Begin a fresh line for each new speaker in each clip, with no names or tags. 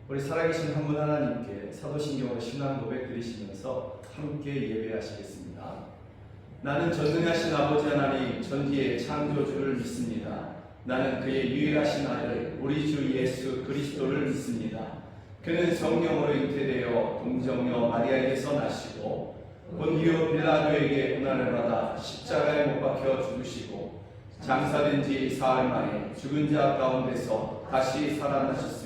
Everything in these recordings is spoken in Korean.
우리 살아계신 한 분 하나님께 사도신경으로 신앙 고백 드리시면서 함께 예배하시겠습니다. 나는 전능하신 아버지 하나님 전지의 창조주를 믿습니다. 나는 그의 유일하신 아들 우리 주 예수 그리스도를 믿습니다. 그는 성령으로 잉태되어 동정녀 마리아에게서 나시고 본디오 빌라도에게 고난을 받아 십자가에 못 박혀 죽으시고 장사된 지 사흘 만에 죽은 자 가운데서 다시 살아나셨으며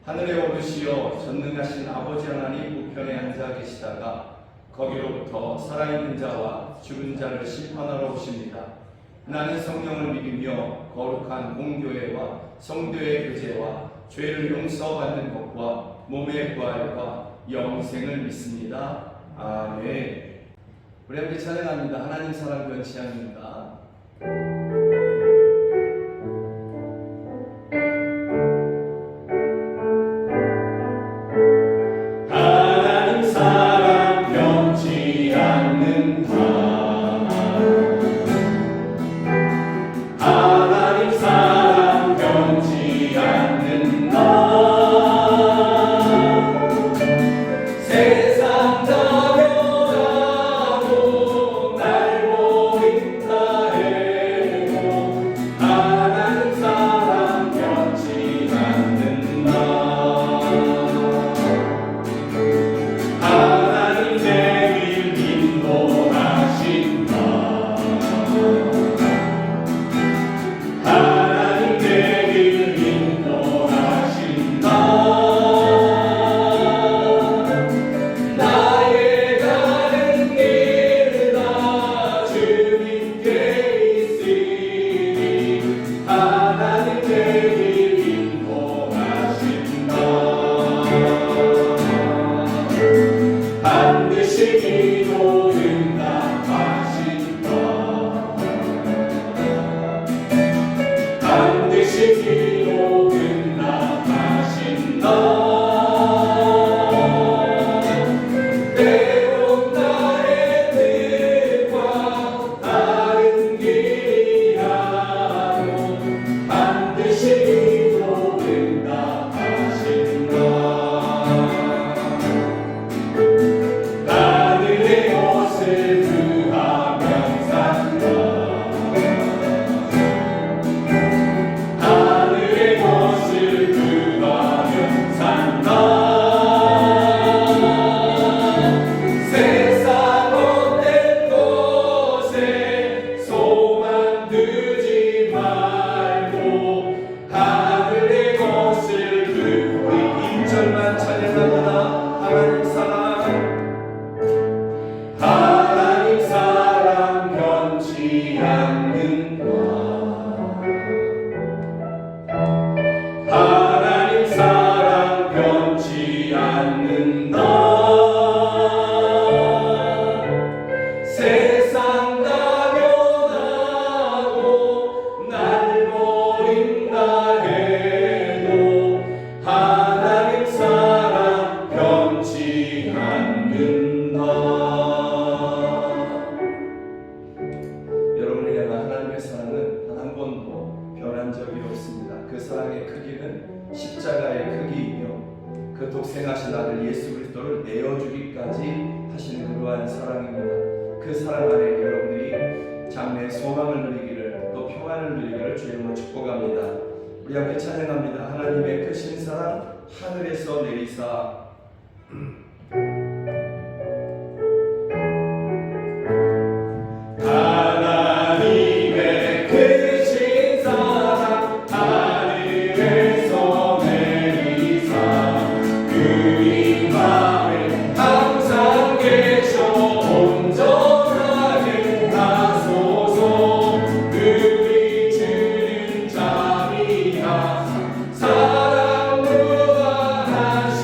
하늘에 오르시어 전능하신 아버지 하나님 우편에 앉아 계시다가 거기로부터 살아있는 자와 죽은 자를 심판하러 오십니다. 나는 성령을 믿으며 거룩한 공교회와 성도의 교제와 죄를 용서받는 것과 몸의 부활과 영생을 믿습니다. 아멘. 우리 함께 찬양합니다. 하나님 사랑 변치합니다. 독생하신 아들 예수 그리스도를 내어주기까지 하시는 그러한 사랑입니다. 그 사랑 안에 여러분들이 장래의 소망을 누리기를 또 평안을 누리기를 주님으로 축복합니다. 우리 함께 찬양합니다. 하나님의 크신 사랑 하늘에서 내리사
사랑 무한하신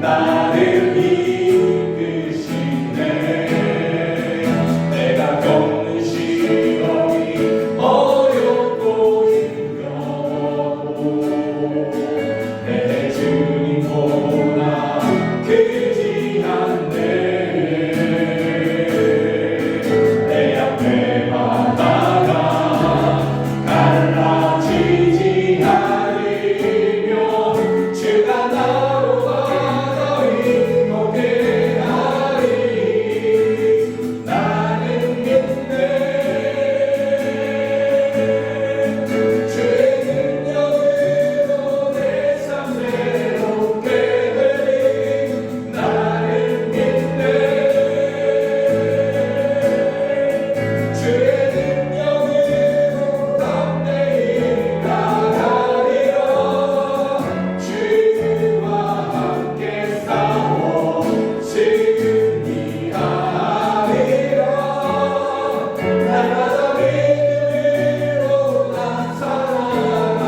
나를 이끄시네. 내가 겪는 시험이 어렵고 힘겨워 내 주님보다 크지 않네. 내 앞에 바다가 갈라지지 않으며 주가 나로 바다 위 걷게 하리. 나는 믿네. 주의 능력으로 내 삶 새롭게 되리. 나는 믿네. 주의 능력으로 담대히 나가리라. 주와 함께 싸워 승리하리라. 날마다 믿음으로 난 살아가.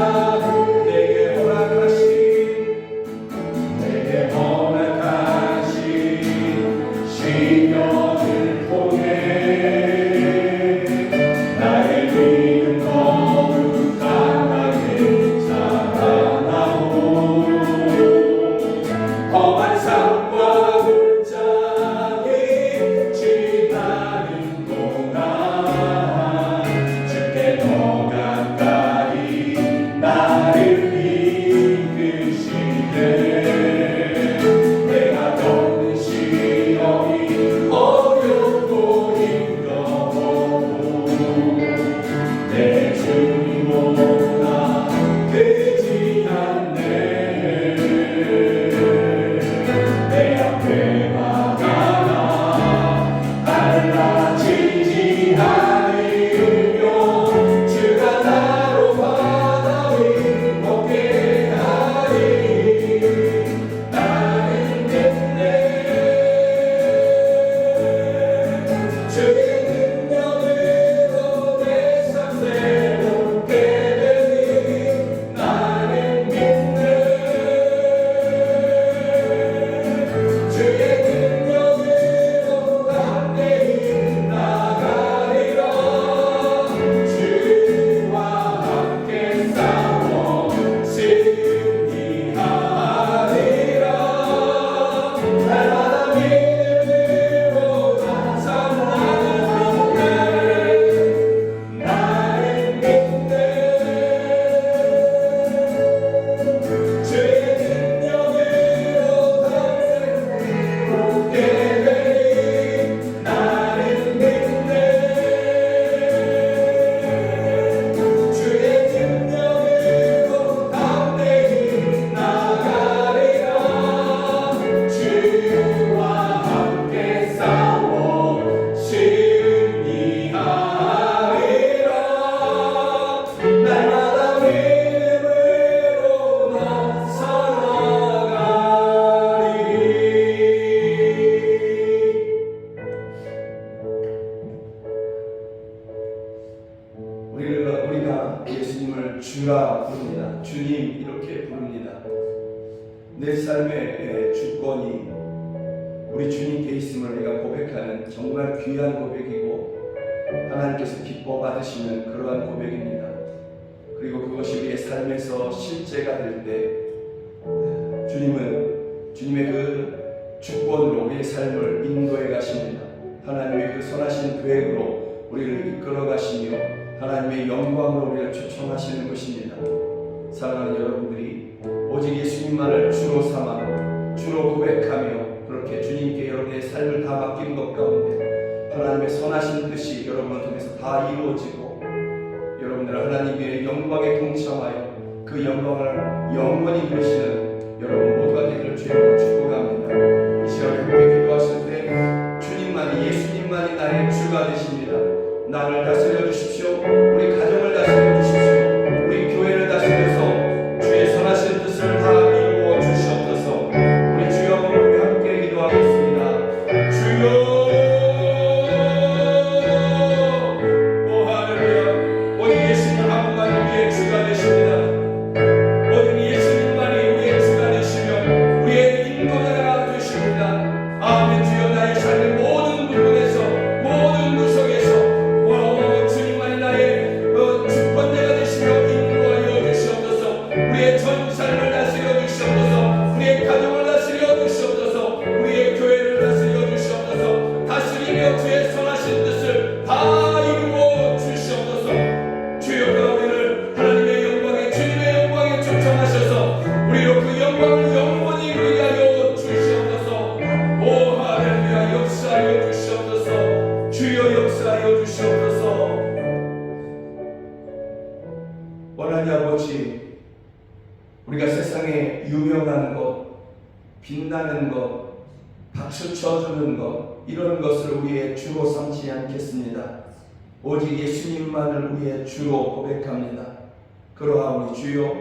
내게 허락하신 시련을 통해 나의 믿음 더욱 강하게 자라나고 험한 삶과 문장이 지나는 동안 주께 더 가까이 나를 이끄시네. 내가 겪는 시험이 어렵고 힘겨워 내 주님보다 크지 않네. 내 앞에 바다가 갈라지지 않으며 주가 나로 바다 위 걷게 하리. 나는 믿네. 주의 능력으로 내 삶 새롭게 되리. 나는 믿네. 주의 능력으로 담대히 나가리라. 주와 함께 싸워 승리하리라. 날마다 믿음으로 난 살아가네. 나는 믿네. 주의 능력으로 담대히 걷게 되리. 나는 믿네. 주의 능력으로 담대히 나가리라. 주와 함께 싸워 승리하리라. 날마다 믿음으로 난 살아가리.
우리가 예수님을 주라 부릅니다. 주님 이렇게 부릅니다. 내 삶의 주권이 우리 주님께 있음을 내가 고백하는 정말 귀한 고백이고 하나님께서 기뻐 받으시는 그러한 고백입니다. 그리고 그것이 우리의 삶에서 실제가 될 때 주님은 주님의 그 주권으로 우리의 삶을 인도해 가십니다. 하나님의 그 선하신 계획으로 우리를 이끌어 가시며 하나님의 영광으로 우리를 초청하시는 것입니다. 사랑하는 여러분들이 오직 예수님만을 주로 삼아 주로 고백하며 그렇게 주님께 여러분의 삶을 다 맡기는 것 가운데 하나님의 선하신 뜻이 여러분을 통해서 다 이루어지고 여러분들 하나님의 영광에 동참하여 그 영광을 영원히 누리시는 여러분 모두가 되기를 주님으로 축복합니다. 이 시간에 함께 기도하실 때 주님만이 예수님만이 나의 주가 되십니다. 나를 다스려 주십시오. 우리 가정을 다스려 주십시오. 우리 교회를 다스려서 주의 선하신 뜻을 다 이루어 주시옵소서. 우리 주여 우리 함께 기도하겠습니다. 주여, 오 할렐루야. 오직 예수님 한 분만 우리의 주가 되십니다. 오직 예수님만이 우리의 주가 되시며 우리의 인도자가 찬양하는 것, 박수 쳐주는 것, 이런 것을 우리의 주로 삼지 않겠습니다. 오직 예수님만을 우리의 주로 고백합니다. 그러하오니 주여,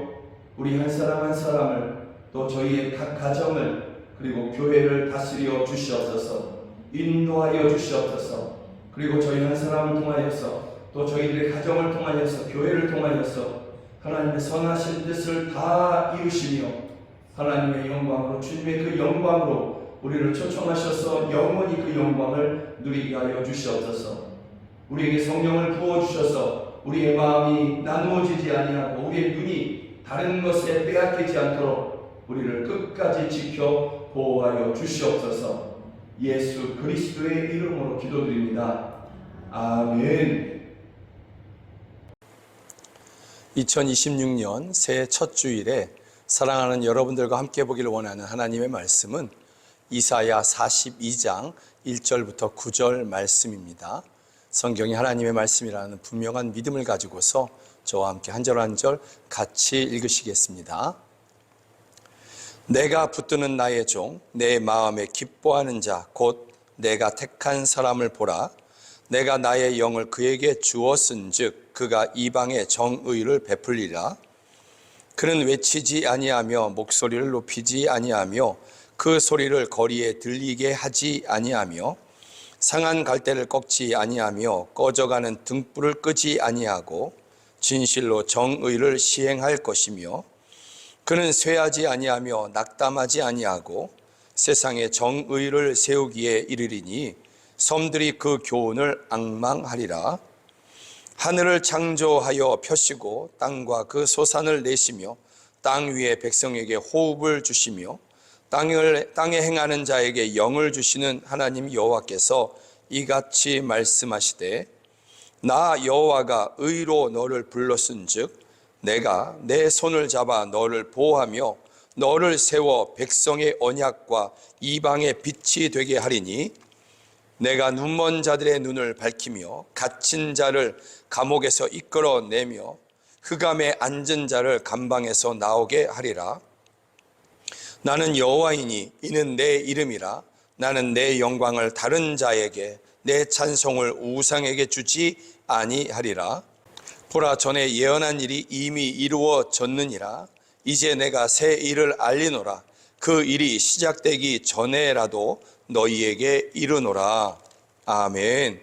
우리 한 사람 한 사람을, 또 저희의 각 가정을, 그리고 교회를 다스려 주시옵소서. 인도하여 주시옵소서. 그리고 저희 한 사람을 통하여서, 또 저희들의 가정을 통하여서, 교회를 통하여서 하나님의 선하신 뜻을 다 이루시며 하나님의 영광으로, 주님의 그 영광으로 우리를 초청하셔서 영원히 그 영광을 누리게 하여 주시옵소서. 우리에게 성령을 부어주셔서 우리의 마음이 나누어지지 아니하고 우리의 눈이 다른 것에 빼앗기지 않도록 우리를 끝까지 지켜 보호하여 주시옵소서. 예수 그리스도의 이름으로 기도드립니다. 아멘.
2026년 새해 첫 주일에 사랑하는 여러분들과 함께 보기를 원하는 하나님의 말씀은 이사야 42장 1절부터 9절 말씀입니다. 성경이 하나님의 말씀이라는 분명한 믿음을 가지고서 저와 함께 한 절 한 절 같이 읽으시겠습니다. 내가 붙드는 나의 종, 내 마음에 기뻐하는 자, 곧 내가 택한 사람을 보라. 내가 나의 영을 그에게 주었은즉 그가 이방에 정의를 베풀리라. 그는 외치지 아니하며 목소리를 높이지 아니하며 그 소리를 거리에 들리게 하지 아니하며 상한 갈대를 꺾지 아니하며 꺼져가는 등불을 끄지 아니하고 진실로 정의를 시행할 것이며 그는 쇠하지 아니하며 낙담하지 아니하고 세상에 정의를 세우기에 이르리니 섬들이 그 교훈을 앙망하리라. 하늘을 창조하여 펴시고 땅과 그 소산을 내시며 땅 위에 백성에게 호흡을 주시며 땅에 행하는 자에게 영을 주시는 하나님 여호와께서 이같이 말씀하시되 나 여호와가 의로 너를 불렀은즉 내가 내 손을 잡아 너를 보호하며 너를 세워 백성의 언약과 이방의 빛이 되게 하리니 내가 눈먼 자들의 눈을 밝히며 갇힌 자를 감옥에서 이끌어내며 흑암에 앉은 자를 감방에서 나오게 하리라. 나는 여호와이니 이는 내 이름이라. 나는 내 영광을 다른 자에게 내 찬송을 우상에게 주지 아니하리라. 보라, 전에 예언한 일이 이미 이루어졌느니라. 이제 내가 새 일을 알리노라. 그 일이 시작되기 전에라도 너희에게 이르노라. 아멘.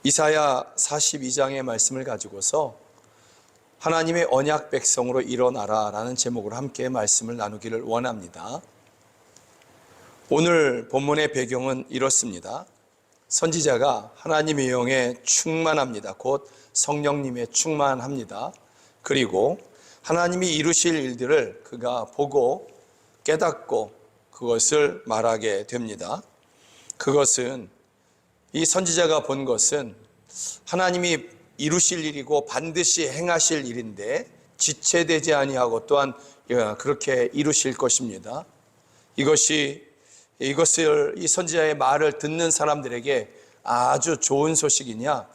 이사야 42장의 말씀을 가지고서 하나님의 언약 백성으로 일어나라 라는 제목으로 함께 말씀을 나누기를 원합니다. 오늘 본문의 배경은 이렇습니다. 선지자가 하나님의 영에 충만합니다. 곧 성령님에 충만합니다. 그리고 하나님이 이루실 일들을 그가 보고 깨닫고 그것을 말하게 됩니다. 그것은 이 선지자가 본 것은 하나님이 이루실 일이고 반드시 행하실 일인데 지체되지 아니하고 또한 그렇게 이루실 것입니다. 이것을 이 선지자의 말을 듣는 사람들에게 아주 좋은 소식이냐?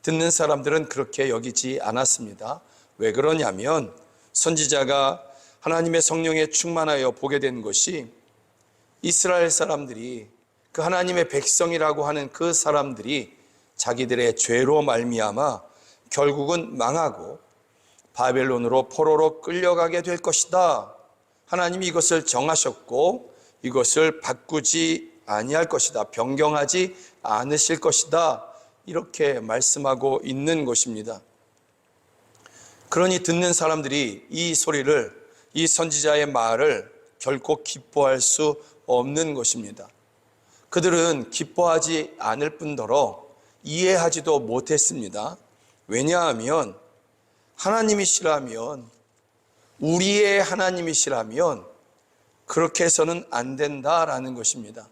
듣는 사람들은 그렇게 여기지 않았습니다. 왜 그러냐면 선지자가 하나님의 성령에 충만하여 보게 된 것이 이스라엘 사람들이 그 하나님의 백성이라고 하는 그 사람들이 자기들의 죄로 말미암아 결국은 망하고 바벨론으로 포로로 끌려가게 될 것이다. 하나님이 이것을 정하셨고 이것을 바꾸지 아니할 것이다. 변경하지 않으실 것이다. 이렇게 말씀하고 있는 것입니다. 그러니 듣는 사람들이 이 소리를, 이 선지자의 말을 결코 기뻐할 수 없는 것입니다. 그들은 기뻐하지 않을 뿐더러 이해하지도 못했습니다. 왜냐하면 하나님이시라면, 우리의 하나님이시라면 그렇게 해서는 안 된다라는 것입니다.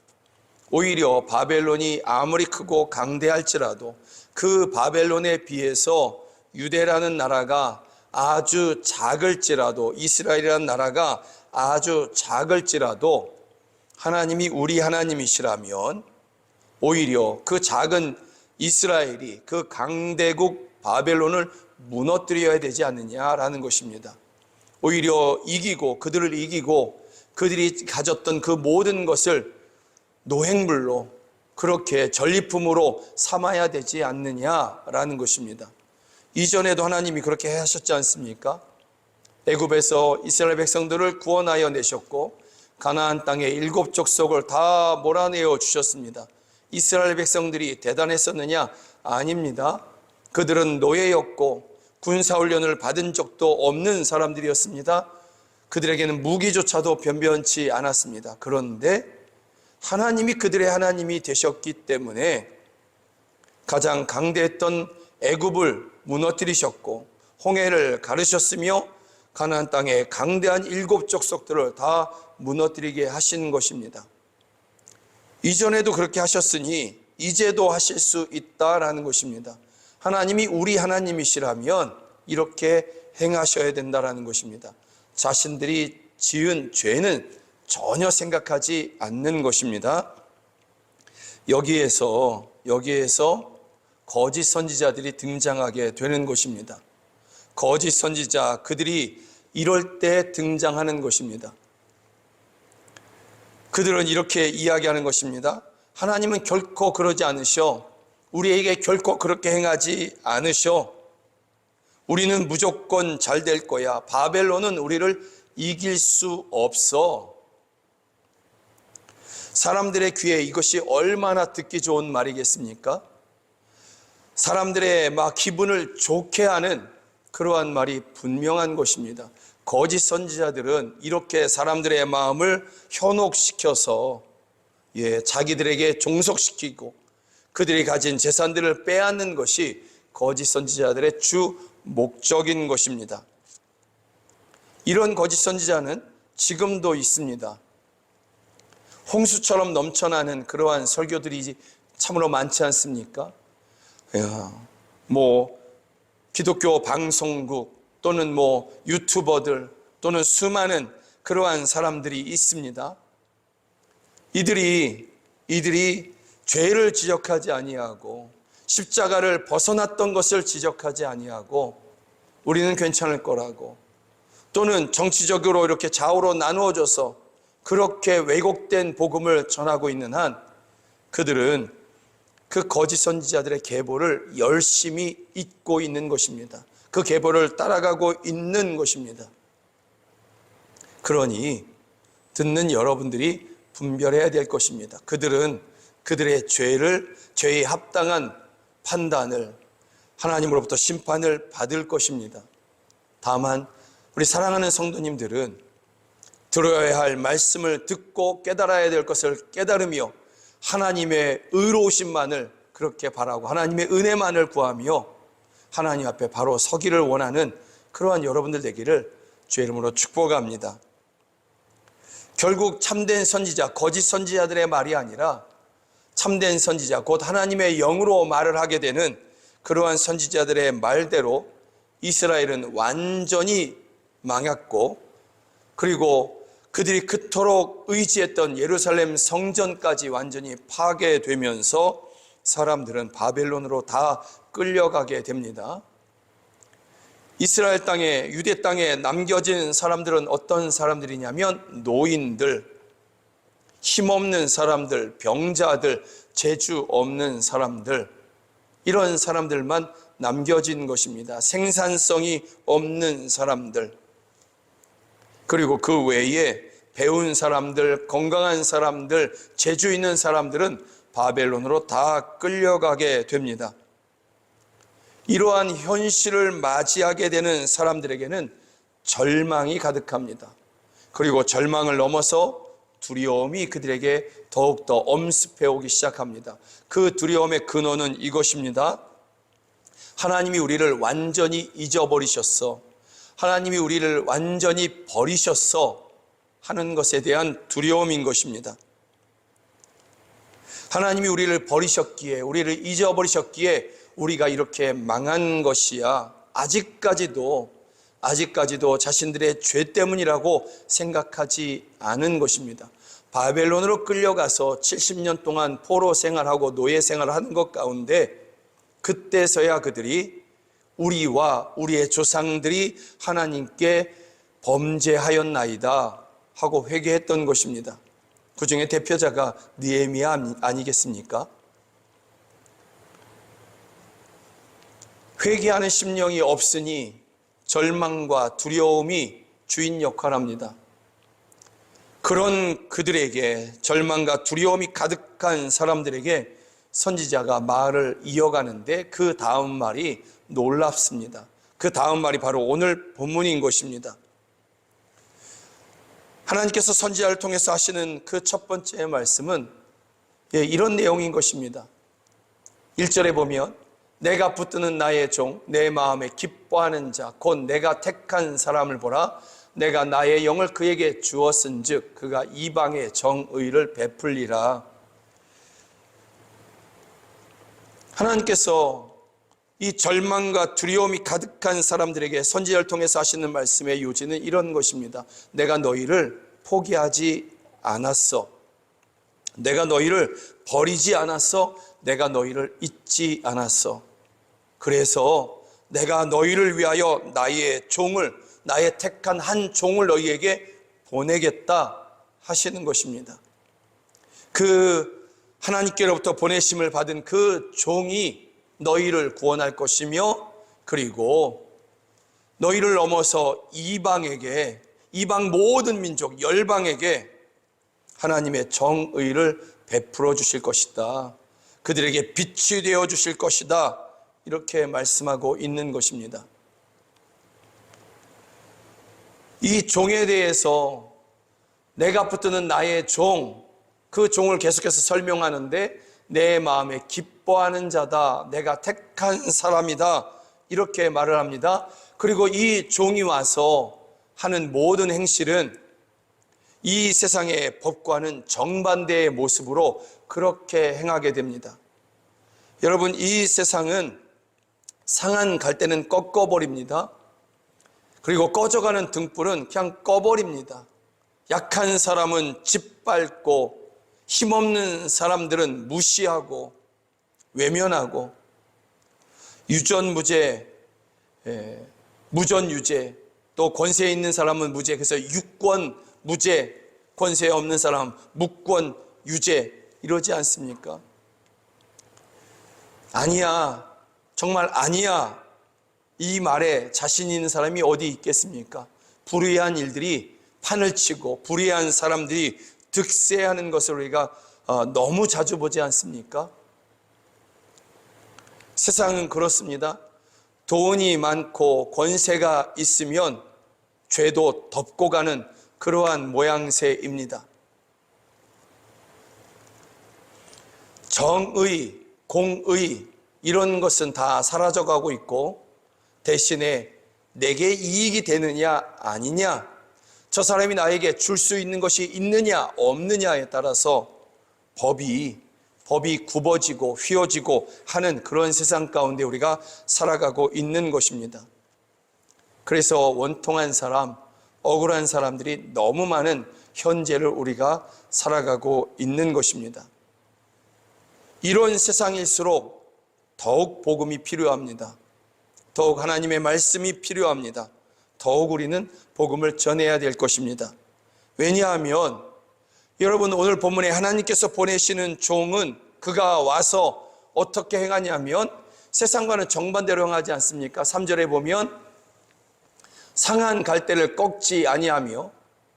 오히려 바벨론이 아무리 크고 강대할지라도 그 바벨론에 비해서 유대라는 나라가 아주 작을지라도, 이스라엘이라는 나라가 아주 작을지라도 하나님이 우리 하나님이시라면 오히려 그 작은 이스라엘이 그 강대국 바벨론을 무너뜨려야 되지 않느냐라는 것입니다. 오히려 그들을 이기고 그들이 가졌던 그 모든 것을 노획물로 그렇게 전리품으로 삼아야 되지 않느냐라는 것입니다. 이전에도 하나님이 그렇게 하셨지 않습니까? 애굽에서 이스라엘 백성들을 구원하여 내셨고 가나안 땅의 7 족속을 다 몰아내어 주셨습니다. 이스라엘 백성들이 대단했었느냐? 아닙니다. 그들은 노예였고 군사훈련을 받은 적도 없는 사람들이었습니다. 그들에게는 무기조차도 변변치 않았습니다. 그런데 하나님이 그들의 하나님이 되셨기 때문에 가장 강대했던 애굽을 무너뜨리셨고 홍해를 가르셨으며 가나안 땅의 강대한 7 족속들을 다 무너뜨리게 하신 것입니다. 이전에도 그렇게 하셨으니 이제도 하실 수 있다라는 것입니다. 하나님이 우리 하나님이시라면 이렇게 행하셔야 된다라는 것입니다. 자신들이 지은 죄는 전혀 생각하지 않는 것입니다. 여기에서 거짓 선지자들이 등장하게 되는 것입니다. 거짓 선지자, 그들이 이럴 때 등장하는 것입니다. 그들은 이렇게 이야기하는 것입니다. 하나님은 결코 그러지 않으셔. 우리에게 결코 그렇게 행하지 않으셔. 우리는 무조건 잘 될 거야. 바벨론은 우리를 이길 수 없어. 사람들의 귀에 이것이 얼마나 듣기 좋은 말이겠습니까? 사람들의 막 기분을 좋게 하는 그러한 말이 분명한 것입니다. 거짓 선지자들은 이렇게 사람들의 마음을 현혹시켜서 자기들에게 종속시키고 그들이 가진 재산들을 빼앗는 것이 거짓 선지자들의 주 목적인 것입니다. 이런 거짓 선지자는 지금도 있습니다. 홍수처럼 넘쳐나는 그러한 설교들이 참으로 많지 않습니까? 기독교 방송국 또는 유튜버들 또는 수많은 그러한 사람들이 있습니다. 이들이 죄를 지적하지 아니하고 십자가를 벗어났던 것을 지적하지 아니하고 우리는 괜찮을 거라고, 또는 정치적으로 이렇게 좌우로 나누어져서 그렇게 왜곡된 복음을 전하고 있는 한 그들은 그 거짓 선지자들의 계보를 열심히 잇고 있는 것입니다. 그 계보를 따라가고 있는 것입니다. 그러니 듣는 여러분들이 분별해야 될 것입니다. 그들은 그들의 죄에 합당한 판단을, 하나님으로부터 심판을 받을 것입니다. 다만 우리 사랑하는 성도님들은 들어야 할 말씀을 듣고 깨달아야 될 것을 깨달으며 하나님의 의로우심만을 그렇게 바라고 하나님의 은혜만을 구하며 하나님 앞에 바로 서기를 원하는 그러한 여러분들 되기를 주의 이름으로 축복합니다. 결국 참된 선지자, 거짓 선지자들의 말이 아니라 참된 선지자, 곧 하나님의 영으로 말을 하게 되는 그러한 선지자들의 말대로 이스라엘은 완전히 망했고, 그리고 그들이 그토록 의지했던 예루살렘 성전까지 완전히 파괴되면서 사람들은 바벨론으로 다 끌려가게 됩니다. 이스라엘 땅에, 유대 땅에 남겨진 사람들은 어떤 사람들이냐면 노인들, 힘없는 사람들, 병자들, 재주 없는 사람들, 이런 사람들만 남겨진 것입니다. 생산성이 없는 사람들, 그리고 그 외에 배운 사람들, 건강한 사람들, 재주 있는 사람들은 바벨론으로 다 끌려가게 됩니다. 이러한 현실을 맞이하게 되는 사람들에게는 절망이 가득합니다. 그리고 절망을 넘어서 두려움이 그들에게 더욱더 엄습해 오기 시작합니다. 그 두려움의 근원은 이것입니다. 하나님이 우리를 완전히 잊어버리셨어, 하나님이 우리를 완전히 버리셨어 하는 것에 대한 두려움인 것입니다. 하나님이 우리를 버리셨기에, 우리를 잊어버리셨기에 우리가 이렇게 망한 것이야. 아직까지도 자신들의 죄 때문이라고 생각하지 않은 것입니다. 바벨론으로 끌려가서 70년 동안 포로 생활하고 노예 생활을 하는 것 가운데 그때서야 그들이 우리와 우리의 조상들이 하나님께 범죄하였나이다, 하고 회개했던 것입니다. 그 중에 대표자가 느헤미야 아니겠습니까? 회개하는 심령이 없으니 절망과 두려움이 주인 역할합니다. 그런 그들에게, 절망과 두려움이 가득한 사람들에게 선지자가 말을 이어가는데 그 다음 말이 놀랍습니다. 그 다음 말이 바로 오늘 본문인 것입니다. 하나님께서 선지자를 통해서 하시는 그 첫 번째 말씀은 이런 내용인 것입니다. 1절에 보면 내가 붙드는 나의 종, 내 마음에 기뻐하는 자, 곧 내가 택한 사람을 보라. 내가 나의 영을 그에게 주었은즉 그가 이방의 정의를 베풀리라. 하나님께서 이 절망과 두려움이 가득한 사람들에게 선지자를 통해서 하시는 말씀의 요지는 이런 것입니다. 내가 너희를 포기하지 않았어. 내가 너희를 버리지 않았어. 내가 너희를 잊지 않았어. 그래서 내가 너희를 위하여 나의 종을, 나의 택한 한 종을 너희에게 보내겠다 하시는 것입니다. 그 하나님께로부터 보내심을 받은 그 종이 너희를 구원할 것이며, 그리고 너희를 넘어서 이방에게, 이방 모든 민족, 열방에게 하나님의 정의를 베풀어 주실 것이다. 그들에게 빛이 되어 주실 것이다. 이렇게 말씀하고 있는 것입니다. 이 종에 대해서 내가 붙드는 나의 종, 그 종을 계속해서 설명하는데 내 마음에 기뻐하는 자다, 내가 택한 사람이다, 이렇게 말을 합니다. 그리고 이 종이 와서 하는 모든 행실은 이 세상의 법과는 정반대의 모습으로 그렇게 행하게 됩니다. 여러분, 이 세상은 상한 갈대는 꺾어버립니다. 그리고 꺼져가는 등불은 그냥 꺼버립니다. 약한 사람은 짓밟고, 힘없는 사람들은 무시하고 외면하고, 유전무죄, 무전유죄, 또 권세 있는 사람은 무죄, 그래서 유권무죄, 권세 없는 사람 무권유죄, 이러지 않습니까? 아니야, 정말 아니야, 이 말에 자신 있는 사람이 어디 있겠습니까? 불의한 일들이 판을 치고 불의한 사람들이 득세하는 것을 우리가 너무 자주 보지 않습니까? 세상은 그렇습니다. 돈이 많고 권세가 있으면 죄도 덮고 가는 그러한 모양새입니다. 정의, 공의, 이런 것은 다 사라져가고 있고, 대신에 내게 이익이 되느냐 아니냐, 저 사람이 나에게 줄 수 있는 것이 있느냐 없느냐에 따라서 법이 굽어지고 휘어지고 하는 그런 세상 가운데 우리가 살아가고 있는 것입니다. 그래서 원통한 사람, 억울한 사람들이 너무 많은 현재를 우리가 살아가고 있는 것입니다. 이런 세상일수록 더욱 복음이 필요합니다. 더욱 하나님의 말씀이 필요합니다. 더욱 우리는 복음을 전해야 될 것입니다. 왜냐하면 여러분, 오늘 본문에 하나님께서 보내시는 종은 그가 와서 어떻게 행하냐면 세상과는 정반대로 행하지 않습니까? 3절에 보면 상한 갈대를 꺾지 아니하며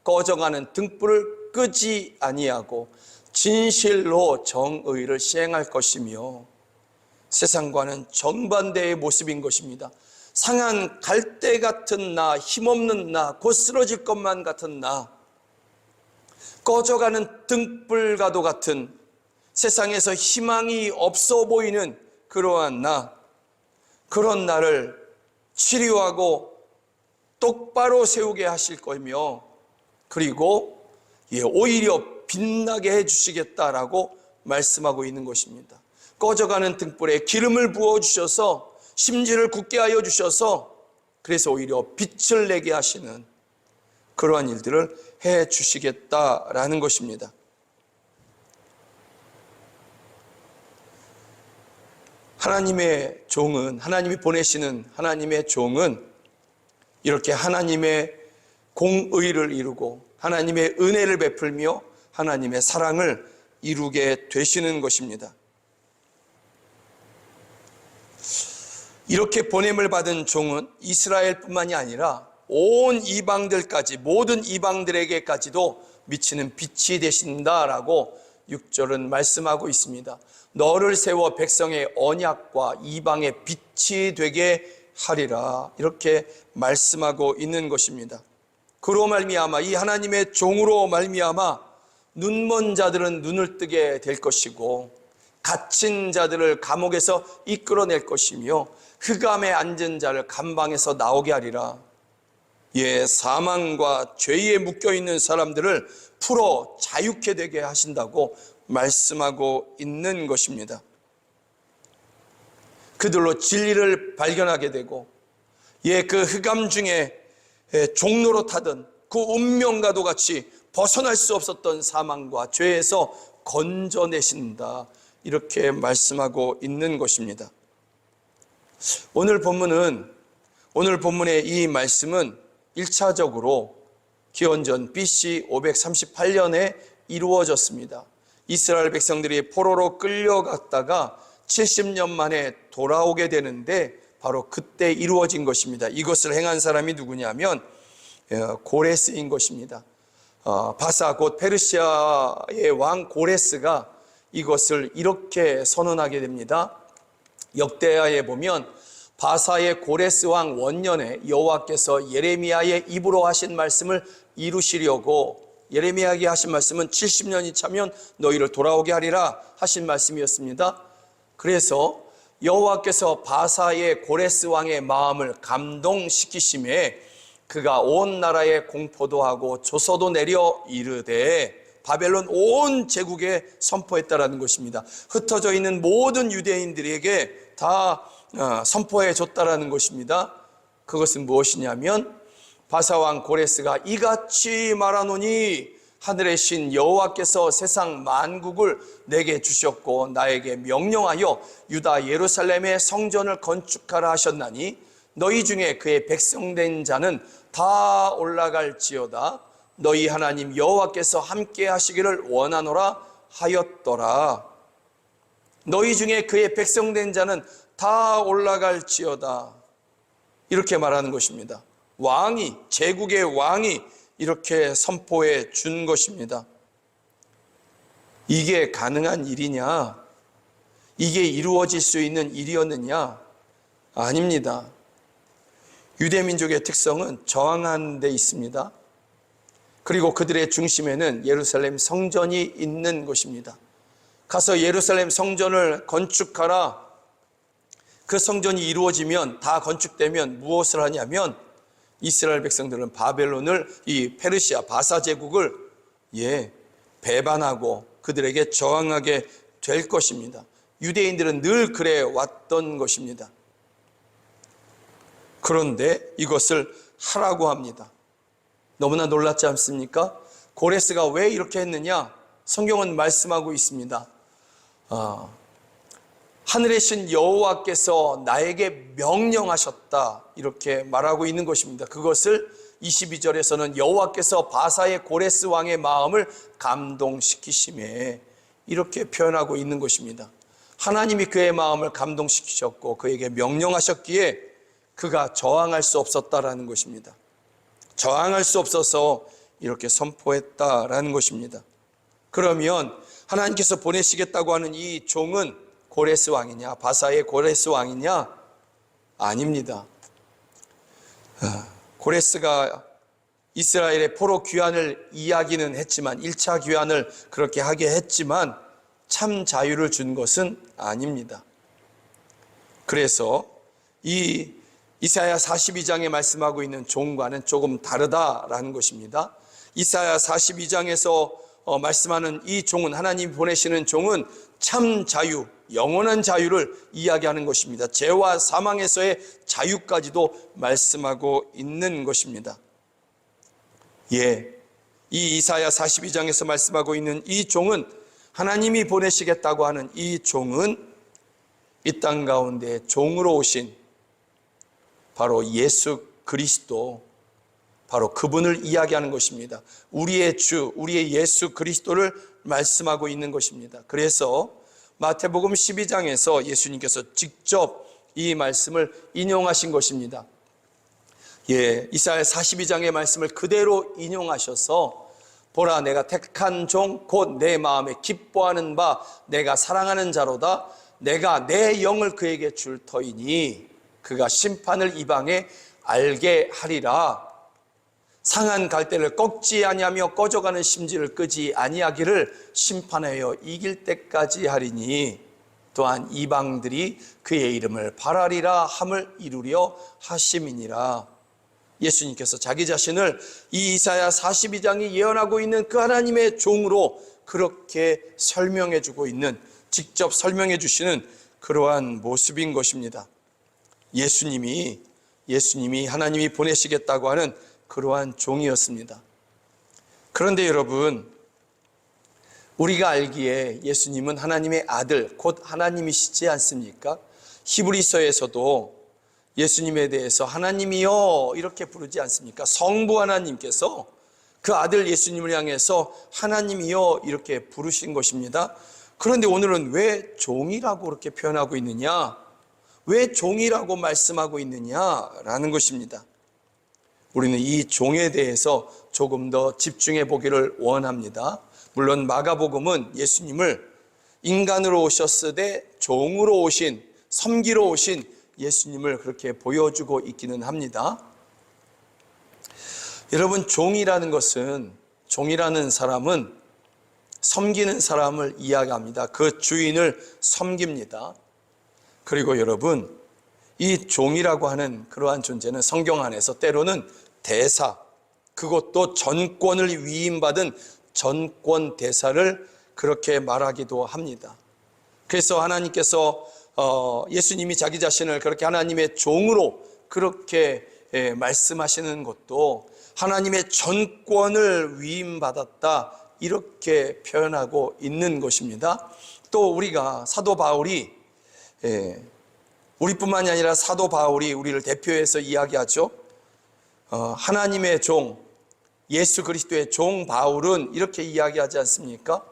꺼져가는 등불을 끄지 아니하고 진실로 정의를 시행할 것이며, 세상과는 정반대의 모습인 것입니다. 상한 갈대 같은 나, 힘없는 나, 곧 쓰러질 것만 같은 나, 꺼져가는 등불과도 같은, 세상에서 희망이 없어 보이는 그러한 나, 그런 나를 치료하고 똑바로 세우게 하실 거며, 그리고 오히려 빛나게 해주시겠다라고 말씀하고 있는 것입니다. 꺼져가는 등불에 기름을 부어주셔서 심지를 굳게 하여 주셔서, 그래서 오히려 빛을 내게 하시는 그러한 일들을 해 주시겠다라는 것입니다. 하나님의 종은, 하나님이 보내시는 하나님의 종은 이렇게 하나님의 공의를 이루고 하나님의 은혜를 베풀며 하나님의 사랑을 이루게 되시는 것입니다. 이렇게 보냄을 받은 종은 이스라엘뿐만이 아니라 온 이방들까지, 모든 이방들에게까지도 미치는 빛이 되신다라고 6절은 말씀하고 있습니다. 너를 세워 백성의 언약과 이방의 빛이 되게 하리라, 이렇게 말씀하고 있는 것입니다. 그로 말미암아, 이 하나님의 종으로 말미암아 눈먼 자들은 눈을 뜨게 될 것이고, 갇힌 자들을 감옥에서 이끌어낼 것이며, 흑암에 앉은 자를 감방에서 나오게 하리라. 예, 사망과 죄에 묶여있는 사람들을 풀어 자유케 되게 하신다고 말씀하고 있는 것입니다. 그들로 진리를 발견하게 되고, 예, 그 흑암 중에 종로로 타던 그 운명과도 같이 벗어날 수 없었던 사망과 죄에서 건져내신다, 이렇게 말씀하고 있는 것입니다. 오늘 본문의 이 말씀은 1차적으로 기원전 BC 538년에 이루어졌습니다. 이스라엘 백성들이 포로로 끌려갔다가 70년 만에 돌아오게 되는데 바로 그때 이루어진 것입니다. 이것을 행한 사람이 누구냐면 고레스인 것입니다. 바사 곧 페르시아의 왕 고레스가 이것을 이렇게 선언하게 됩니다. 역대하에 보면 바사의 고레스 왕 원년에 여호와께서 예레미야의 입으로 하신 말씀을 이루시려고, 예레미야에게 하신 말씀은 70년이 차면 너희를 돌아오게 하리라 하신 말씀이었습니다. 그래서 여호와께서 바사의 고레스 왕의 마음을 감동시키심에 그가 온 나라에 공포도 하고 조서도 내려 이르되 바벨론 온 제국에 선포했다라는 것입니다. 흩어져 있는 모든 유대인들에게 다 선포해 줬다라는 것입니다. 그것은 무엇이냐면 바사왕 고레스가 이같이 말하노니 하늘의 신 여호와께서 세상 만국을 내게 주셨고 나에게 명령하여 유다 예루살렘의 성전을 건축하라 하셨나니 너희 중에 그의 백성된 자는 다 올라갈지어다. 너희 하나님 여호와께서 함께 하시기를 원하노라 하였더라. 너희 중에 그의 백성된 자는 다 올라갈지어다, 이렇게 말하는 것입니다. 왕이, 제국의 왕이 이렇게 선포해 준 것입니다. 이게 가능한 일이냐? 이게 이루어질 수 있는 일이었느냐? 아닙니다. 유대민족의 특성은 저항하는 데 있습니다. 그리고 그들의 중심에는 예루살렘 성전이 있는 것입니다. 가서 예루살렘 성전을 건축하라. 그 성전이 이루어지면, 다 건축되면 무엇을 하냐면 이스라엘 백성들은 바벨론을, 이 페르시아 바사 제국을 배반하고 그들에게 저항하게 될 것입니다. 유대인들은 늘 그래 왔던 것입니다. 그런데 이것을 하라고 합니다. 너무나 놀랍지 않습니까? 고레스가 왜 이렇게 했느냐? 성경은 말씀하고 있습니다. 하늘의 신 여호와께서 나에게 명령하셨다, 이렇게 말하고 있는 것입니다. 그것을 22절에서는 여호와께서 바사의 고레스 왕의 마음을 감동시키심에, 이렇게 표현하고 있는 것입니다. 하나님이 그의 마음을 감동시키셨고 그에게 명령하셨기에 그가 저항할 수 없었다라는 것입니다. 저항할 수 없어서 이렇게 선포했다라는 것입니다. 그러면 하나님께서 보내시겠다고 하는 이 종은 고레스 왕이냐, 바사의 고레스 왕이냐? 아닙니다. 고레스가 이스라엘의 포로 귀환을 이야기는 했지만, 1차 귀환을 그렇게 하게 했지만 참 자유를 준 것은 아닙니다. 그래서 이 이사야 42장에 말씀하고 있는 종과는 조금 다르다라는 것입니다. 이사야 42장에서 말씀하는 이 종은, 하나님이 보내시는 종은 참 자유, 영원한 자유를 이야기하는 것입니다. 죄와 사망에서의 자유까지도 말씀하고 있는 것입니다. 이 이사야 42장에서 말씀하고 있는 이 종은, 하나님이 보내시겠다고 하는 이 종은 이 땅 가운데 종으로 오신 바로 예수 그리스도, 바로 그분을 이야기하는 것입니다. 우리의 주, 우리의 예수 그리스도를 말씀하고 있는 것입니다. 그래서 마태복음 12장에서 예수님께서 직접 이 말씀을 인용하신 것입니다. 이사야 42장의 말씀을 그대로 인용하셔서 보라, 내가 택한 종 곧 내 마음에 기뻐하는 바 내가 사랑하는 자로다. 내가 내 영을 그에게 줄 터이니 그가 심판을 이방에 알게 하리라. 상한 갈대를 꺾지 아니하며 꺼져가는 심지를 끄지 아니하기를 심판하여 이길 때까지 하리니 또한 이방들이 그의 이름을 바라리라 함을 이루려 하심이니라. 예수님께서 자기 자신을 이 이사야 42장이 예언하고 있는 그 하나님의 종으로 그렇게 설명해 주고 있는, 직접 설명해 주시는 그러한 모습인 것입니다. 예수님이 하나님이 보내시겠다고 하는 그러한 종이었습니다. 그런데 여러분, 우리가 알기에 예수님은 하나님의 아들, 곧 하나님이시지 않습니까? 히브리서에서도 예수님에 대해서 하나님이여 이렇게 부르지 않습니까? 성부 하나님께서 그 아들 예수님을 향해서 하나님이여 이렇게 부르신 것입니다. 그런데 오늘은 왜 종이라고 그렇게 표현하고 있느냐? 왜 종이라고 말씀하고 있느냐라는 것입니다. 우리는 이 종에 대해서 조금 더 집중해 보기를 원합니다. 물론 마가복음은 예수님을 인간으로 오셨으되 종으로 오신, 섬기러 오신 예수님을 그렇게 보여주고 있기는 합니다. 여러분, 종이라는 사람은 섬기는 사람을 이야기합니다. 그 주인을 섬깁니다. 그리고 여러분, 이 종이라고 하는 그러한 존재는 성경 안에서 때로는 대사, 그것도 전권을 위임받은 전권 대사를 그렇게 말하기도 합니다. 그래서 하나님께서 예수님이 자기 자신을 그렇게 하나님의 종으로 그렇게 말씀하시는 것도 하나님의 전권을 위임받았다 이렇게 표현하고 있는 것입니다. 또 우리가 사도 바울이 우리뿐만이 아니라 사도 바울이 우리를 대표해서 이야기하죠. 하나님의 종, 예수 그리스도의 종 바울은 이렇게 이야기하지 않습니까?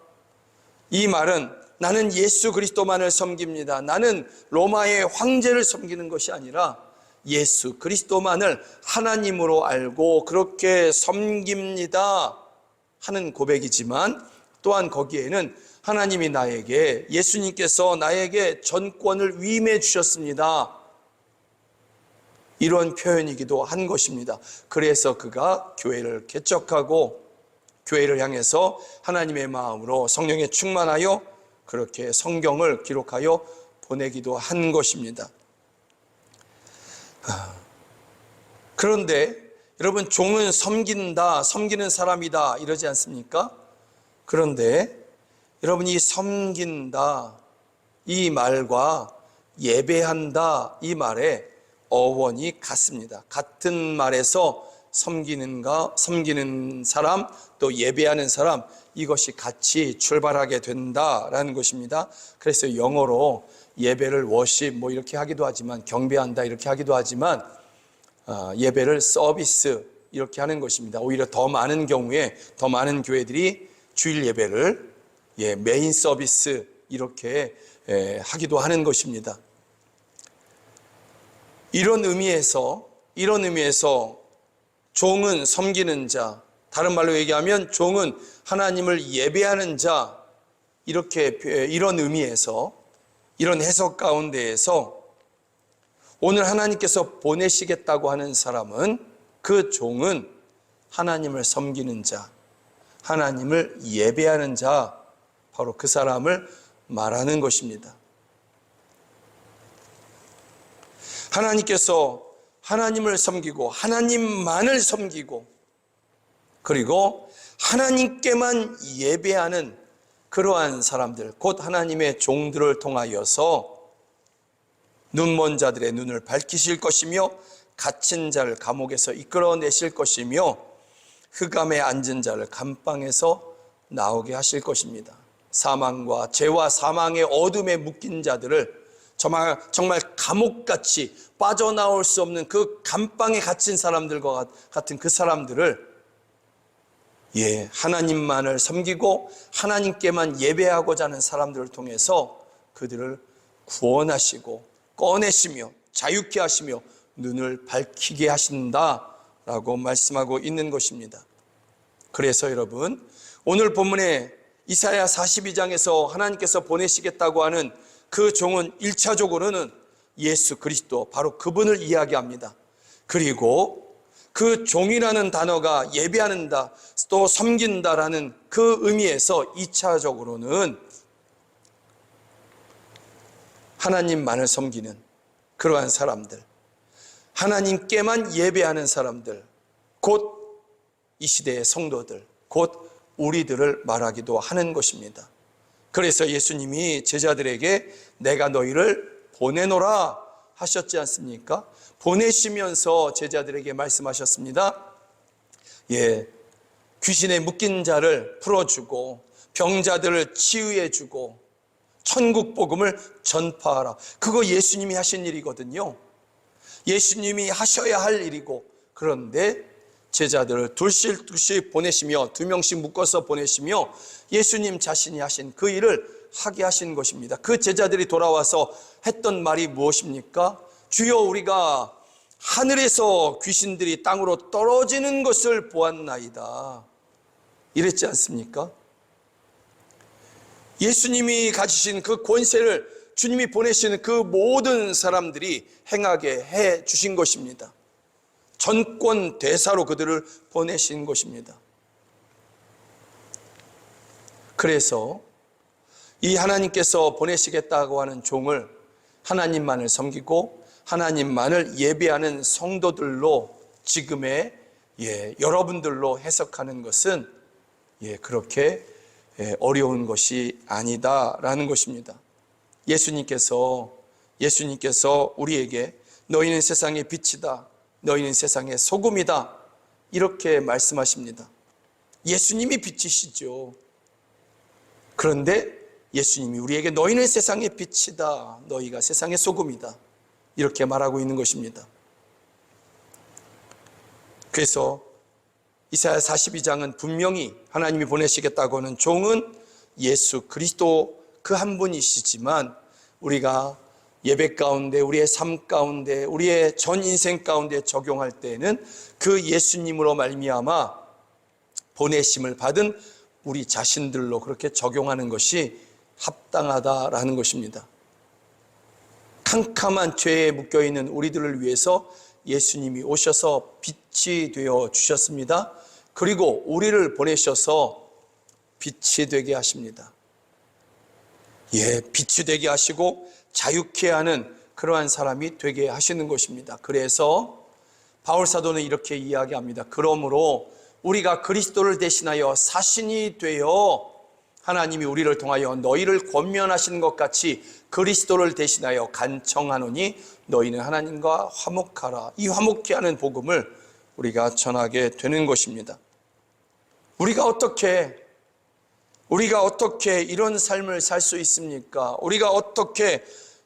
이 말은 나는 예수 그리스도만을 섬깁니다. 나는 로마의 황제를 섬기는 것이 아니라 예수 그리스도만을 하나님으로 알고 그렇게 섬깁니다 하는 고백이지만, 또한 거기에는 하나님이 예수님께서 나에게 전권을 위임해 주셨습니다, 이런 표현이기도 한 것입니다. 그래서 그가 교회를 개척하고 교회를 향해서 하나님의 마음으로 성령에 충만하여 그렇게 성경을 기록하여 보내기도 한 것입니다. 그런데 여러분, 종은 섬긴다, 섬기는 사람이다 이러지 않습니까? 그런데 여러분, 이 섬긴다 이 말과 예배한다 이 말의 어원이 같습니다. 같은 말에서 섬기는 사람, 또 예배하는 사람, 이것이 같이 출발하게 된다라는 것입니다. 그래서 영어로 예배를 워십 이렇게 하기도 하지만, 경배한다 이렇게 하기도 하지만, 예배를 서비스 이렇게 하는 것입니다. 오히려 더 많은 경우에 더 많은 교회들이 주일 예배를 메인 서비스 이렇게 하기도 하는 것입니다. 이런 의미에서 종은 섬기는 자, 다른 말로 얘기하면 종은 하나님을 예배하는 자, 이런 의미에서, 이런 해석 가운데에서 오늘 하나님께서 보내시겠다고 하는 사람은, 그 종은 하나님을 섬기는 자, 하나님을 예배하는 자, 바로 그 사람을 말하는 것입니다. 하나님께서 하나님을 섬기고 하나님만을 섬기고 그리고 하나님께만 예배하는 그러한 사람들, 곧 하나님의 종들을 통하여서 눈먼 자들의 눈을 밝히실 것이며 갇힌 자를 감옥에서 이끌어내실 것이며 흑암에 앉은 자를 감방에서 나오게 하실 것입니다. 사망과 죄와 사망의 어둠에 묶인 자들을 정말 감옥같이 빠져나올 수 없는 그 감방에 갇힌 사람들과 같은 그 사람들을 하나님만을 섬기고 하나님께만 예배하고자 하는 사람들을 통해서 그들을 구원하시고 꺼내시며 자유케 하시며 눈을 밝히게 하신다라고 말씀하고 있는 것입니다. 그래서 여러분, 오늘 본문에 이사야 42장에서 하나님께서 보내시겠다고 하는 그 종은 1차적으로는 예수 그리스도, 바로 그분을 이야기합니다. 그리고 그 종이라는 단어가 예배하는다, 또 섬긴다라는 그 의미에서 2차적으로는 하나님만을 섬기는 그러한 사람들, 하나님께만 예배하는 사람들, 곧 이 시대의 성도들, 곧 우리들을 말하기도 하는 것입니다. 그래서 예수님이 제자들에게 내가 너희를 보내노라 하셨지 않습니까? 보내시면서 제자들에게 말씀하셨습니다. 귀신에 묶인 자를 풀어주고 병자들을 치유해주고 천국 복음을 전파하라. 그거 예수님이 하신 일이거든요. 예수님이 하셔야 할 일이고, 그런데 제자들을 둘씩 보내시며 2명씩 묶어서 보내시며 예수님 자신이 하신 그 일을 하게 하신 것입니다. 그 제자들이 돌아와서 했던 말이 무엇입니까? 주여, 우리가 하늘에서 귀신들이 땅으로 떨어지는 것을 보았나이다, 이랬지 않습니까? 예수님이 가지신 그 권세를 주님이 보내시는 그 모든 사람들이 행하게 해 주신 것입니다. 전권 대사로 그들을 보내신 것입니다. 그래서 이 하나님께서 보내시겠다고 하는 종을 하나님만을 섬기고 하나님만을 예배하는 성도들로 지금의 여러분들로 해석하는 것은 그렇게 어려운 것이 아니다라는 것입니다. 예수님께서 우리에게 너희는 세상의 빛이다, 너희는 세상의 소금이다, 이렇게 말씀하십니다. 예수님이 빛이시죠. 그런데 예수님이 우리에게 너희는 세상의 빛이다, 너희가 세상의 소금이다, 이렇게 말하고 있는 것입니다. 그래서 이사야 42장은 분명히 하나님이 보내시겠다고 하는 종은 예수 그리스도 그 한 분이시지만, 우리가 예배 가운데, 우리의 삶 가운데, 우리의 전 인생 가운데 적용할 때에는 그 예수님으로 말미암아 보내심을 받은 우리 자신들로 그렇게 적용하는 것이 합당하다라는 것입니다. 캄캄한 죄에 묶여있는 우리들을 위해서 예수님이 오셔서 빛이 되어 주셨습니다. 그리고 우리를 보내셔서 빛이 되게 하십니다. 빛이 되게 하시고 자유케 하는 그러한 사람이 되게 하시는 것입니다. 그래서 바울 사도는 이렇게 이야기합니다. 그러므로 우리가 그리스도를 대신하여 사신이 되어 하나님이 우리를 통하여 너희를 권면하시는 것 같이 그리스도를 대신하여 간청하노니 너희는 하나님과 화목하라. 이 화목케 하는 복음을 우리가 전하게 되는 것입니다. 우리가 어떻게 이런 삶을 살 수 있습니까? 우리가 어떻게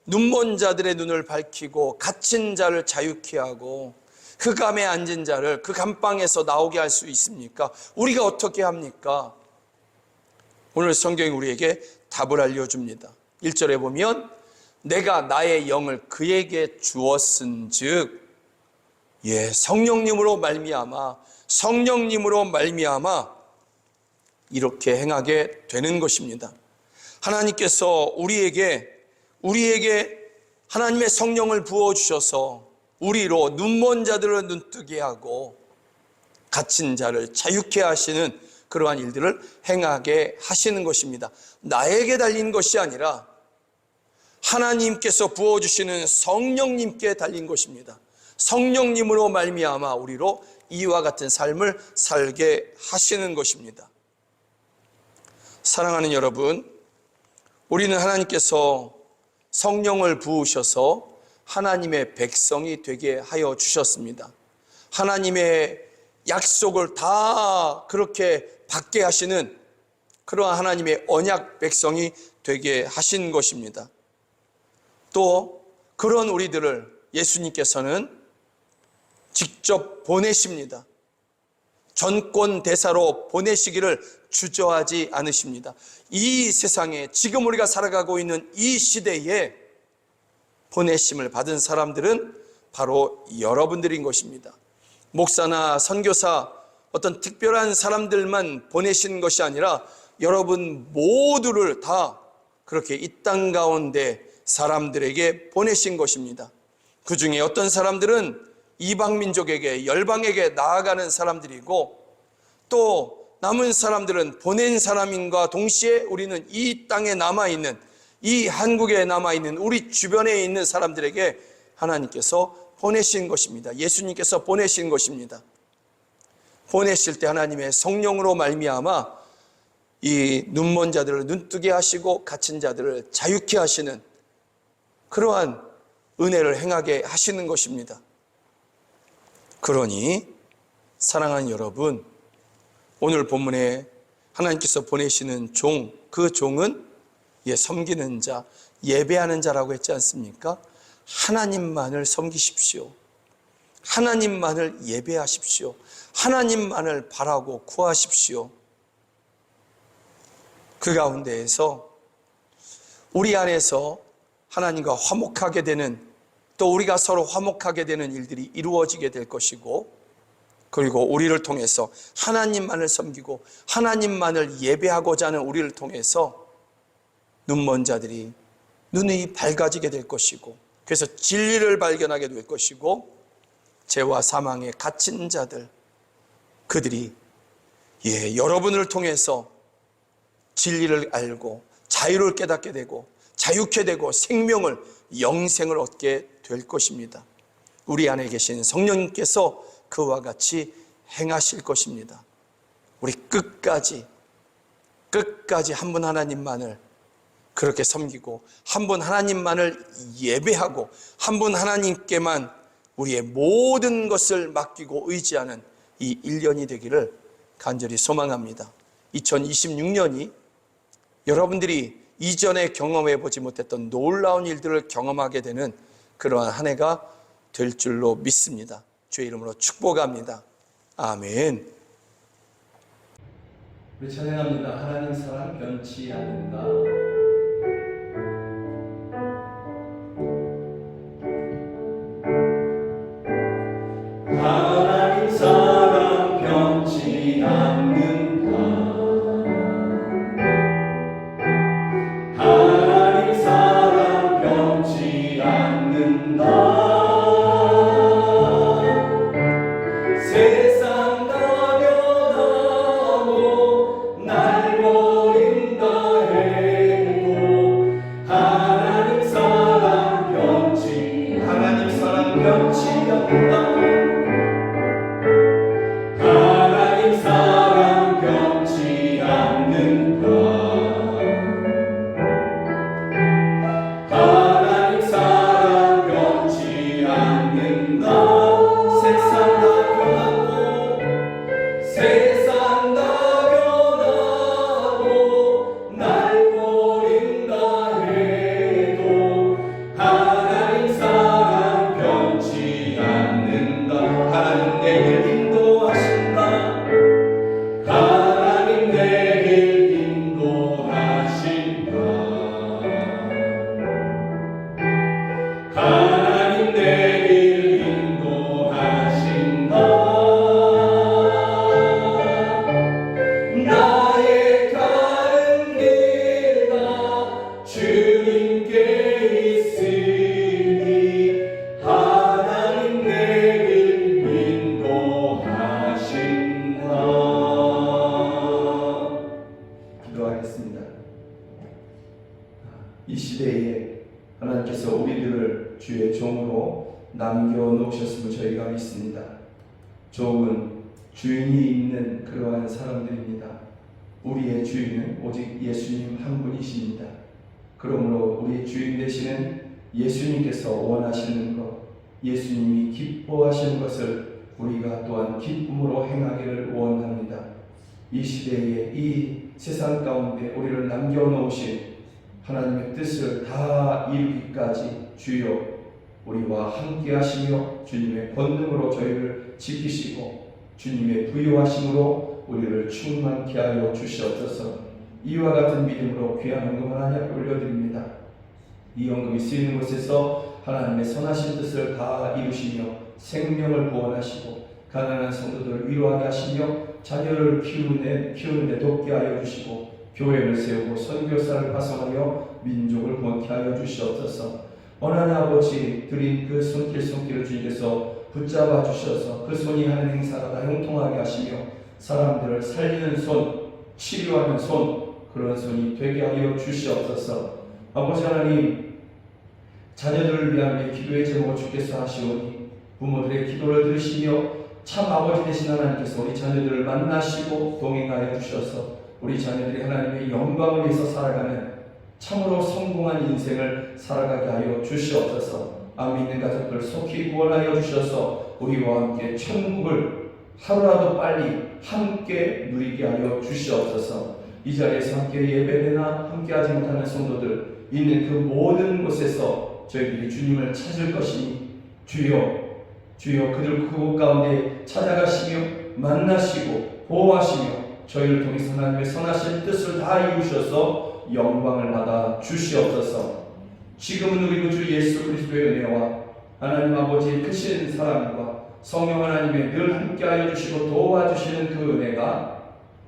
눈먼 자들의 눈을 밝히고 갇힌 자를 자유케 하고 흑암에 앉은 자를 그 감방에서 나오게 할 수 있습니까? 우리가 어떻게 합니까? 오늘 성경이 우리에게 답을 알려줍니다. 1절에 보면 내가 나의 영을 그에게 주었은즉, 성령님으로 말미암아 이렇게 행하게 되는 것입니다. 하나님께서 우리에게 하나님의 성령을 부어주셔서 우리로 눈먼 자들을 눈뜨게 하고 갇힌 자를 자유케 하시는 그러한 일들을 행하게 하시는 것입니다. 나에게 달린 것이 아니라 하나님께서 부어주시는 성령님께 달린 것입니다. 성령님으로 말미암아 우리로 이와 같은 삶을 살게 하시는 것입니다. 사랑하는 여러분, 우리는 하나님께서 성령을 부으셔서 하나님의 백성이 되게 하여 주셨습니다. 하나님의 약속을 다 그렇게 받게 하시는 그러한 하나님의 언약 백성이 되게 하신 것입니다. 또 그런 우리들을 예수님께서는 직접 보내십니다. 전권 대사로 보내시기를 주저하지 않으십니다. 이 세상에 지금 우리가 살아가고 있는 이 시대에 보내심을 받은 사람들은 바로 여러분들인 것입니다. 목사나 선교사, 어떤 특별한 사람들만 보내신 것이 아니라 여러분 모두를 다 그렇게 이 땅 가운데 사람들에게 보내신 것입니다. 그 중에 어떤 사람들은 이방 민족에게, 열방에게 나아가는 사람들이고, 또 남은 사람들은 보낸 사람인과 동시에 우리는 이 땅에 남아있는, 이 한국에 남아있는 우리 주변에 있는 사람들에게 하나님께서 보내신 것입니다. 예수님께서 보내신 것입니다. 보내실 때 하나님의 성령으로 말미암아 이 눈먼 자들을 눈뜨게 하시고 갇힌 자들을 자유케 하시는 그러한 은혜를 행하게 하시는 것입니다. 그러니 사랑하는 여러분, 오늘 본문에 하나님께서 보내시는 종, 그 종은 섬기는 자, 예배하는 자라고 했지 않습니까? 하나님만을 섬기십시오. 하나님만을 예배하십시오. 하나님만을 바라고 구하십시오. 그 가운데에서 우리 안에서 하나님과 화목하게 되는, 또 우리가 서로 화목하게 되는 일들이 이루어지게 될 것이고, 그리고 우리를 통해서 하나님만을 섬기고 하나님만을 예배하고자 하는 우리를 통해서 눈먼 자들이 눈이 밝아지게 될 것이고, 그래서 진리를 발견하게 될 것이고, 죄와 사망에 갇힌 자들, 그들이 여러분을 통해서 진리를 알고 자유를 깨닫게 되고 자유케 되고 생명을, 영생을 얻게 될 것입니다. 우리 안에 계신 성령님께서 그와 같이 행하실 것입니다. 우리 끝까지 한 분 하나님만을 그렇게 섬기고 한 분 하나님만을 예배하고 한 분 하나님께만 우리의 모든 것을 맡기고 의지하는 이 1년이 되기를 간절히 소망합니다. 2026년이 여러분들이 이전에 경험해 보지 못했던 놀라운 일들을 경험하게 되는 그러한 한 해가 될 줄로 믿습니다. 주의 이름으로 축복합니다. 아멘.
우리 찬양합니다. 하나님 사랑 변치 않는다.
하나님 사랑 변치 않는다. 하나님 사랑 변치 않는다. 세상 다 변하고 날 버린다 해도 하나님 사랑 변치 않는다. 하나님 사랑 변치 않는다. 하나님 사랑 변치 않는다. 세상 다 변하고 날 버린다 해도 하나님 사랑 변치 않는다. 하나님 내길 인도하신다. 하나님 내길 인도하신다. 하나님 내길 인도하신다. 나의 가는 길 다 주님께 있으니 하나님 내길 인도하신다.
기도하겠습니다. 이 시대에 하나님께서 우리들을 주의 종으로 남겨놓으셨음을 저희가 믿습니다. 종은 주인이 있는 그러한 사람들입니다. 우리의 주인은 오직 예수님 한 분이십니다. 그러므로 우리 주인 되시는 예수님께서 원하시는 것, 예수님이 기뻐하시는 것을 우리가 또한 기쁨으로 행하기를 원합니다. 이 시대에 이 세상 가운데 우리를 남겨놓으신 하나님의 뜻을 다 이루기까지 주여 우리와 함께 하시며 주님의 권능으로 저희를 지키시고 주님의 부요하심으로 우리를 충만케 하여 주시옵소서. 이와 같은 믿음으로 귀한 헌금을 하나님께 올려드립니다. 이 헌금이 쓰이는 곳에서 하나님의 선하신 뜻을 다 이루시며 생명을 구원하시고 가난한 성도들을 위로하게 하시며 자녀를 키우는데 돕게 하여 주시고 교회를 세우고 선교사를 파송하여 민족을 구원케 하여 주시옵소서. 원하는 아버지 드린 그 손길을 주님께서 붙잡아 주셔서 그 손이 하는 행사가 다 형통하게 하시며 사람들을 살리는 손, 치료하는 손, 그런 손이 되게 하여 주시옵소서. 아버지 하나님, 자녀들을 위한 기도의 제목을 주께서 하시오니 부모들의 기도를 들으시며 참 아버지 되신 하나님께서 우리 자녀들을 만나시고 동행하여 주셔서 우리 자녀들이 하나님의 영광을 위해서 살아가는 참으로 성공한 인생을 살아가게 하여 주시옵소서. 안 믿는 가족들 속히 구원하여 주셔서 우리와 함께 천국을 하루라도 빨리 함께 누리게 하여 주시옵소서. 이 자리에서 함께 예배되나 함께하지 못하는 성도들 있는 그 모든 곳에서 저희들이 주님을 찾을 것이니 주여 그들 그곳 가운데 찾아가시며 만나시고 보호하시며 저희를 통해서 하나님의 선하신 뜻을 다 이루셔서 영광을 받아 주시옵소서. 지금은 우리 구주 예수 그리스도의 은혜와 하나님 아버지의 크신 사랑과 성령 하나님의 늘 함께하여 주시고 도와주시는 그 은혜가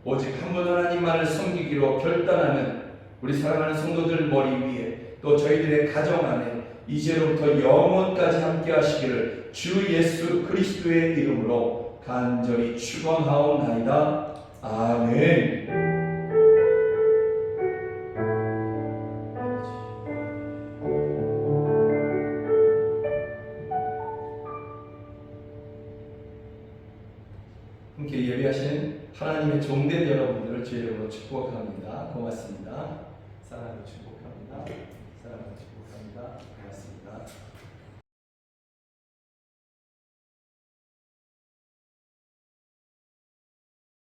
오직 한 분 하나님만을 섬기기로 결단하는 우리 사랑하는 성도들 머리 위에 또 저희들의 가정 안에 이제로부터 영원까지 함께하시기를 주 예수 그리스도의 이름으로 간절히 축원하옵나이다. 아멘. 함께 예배하시는 하나님의 종된 여러분들을 주의 이름으로 축복합니다. 고맙습니다. 사랑으로 축복합니다. 사랑으로 축복합니다. 고맙습니다.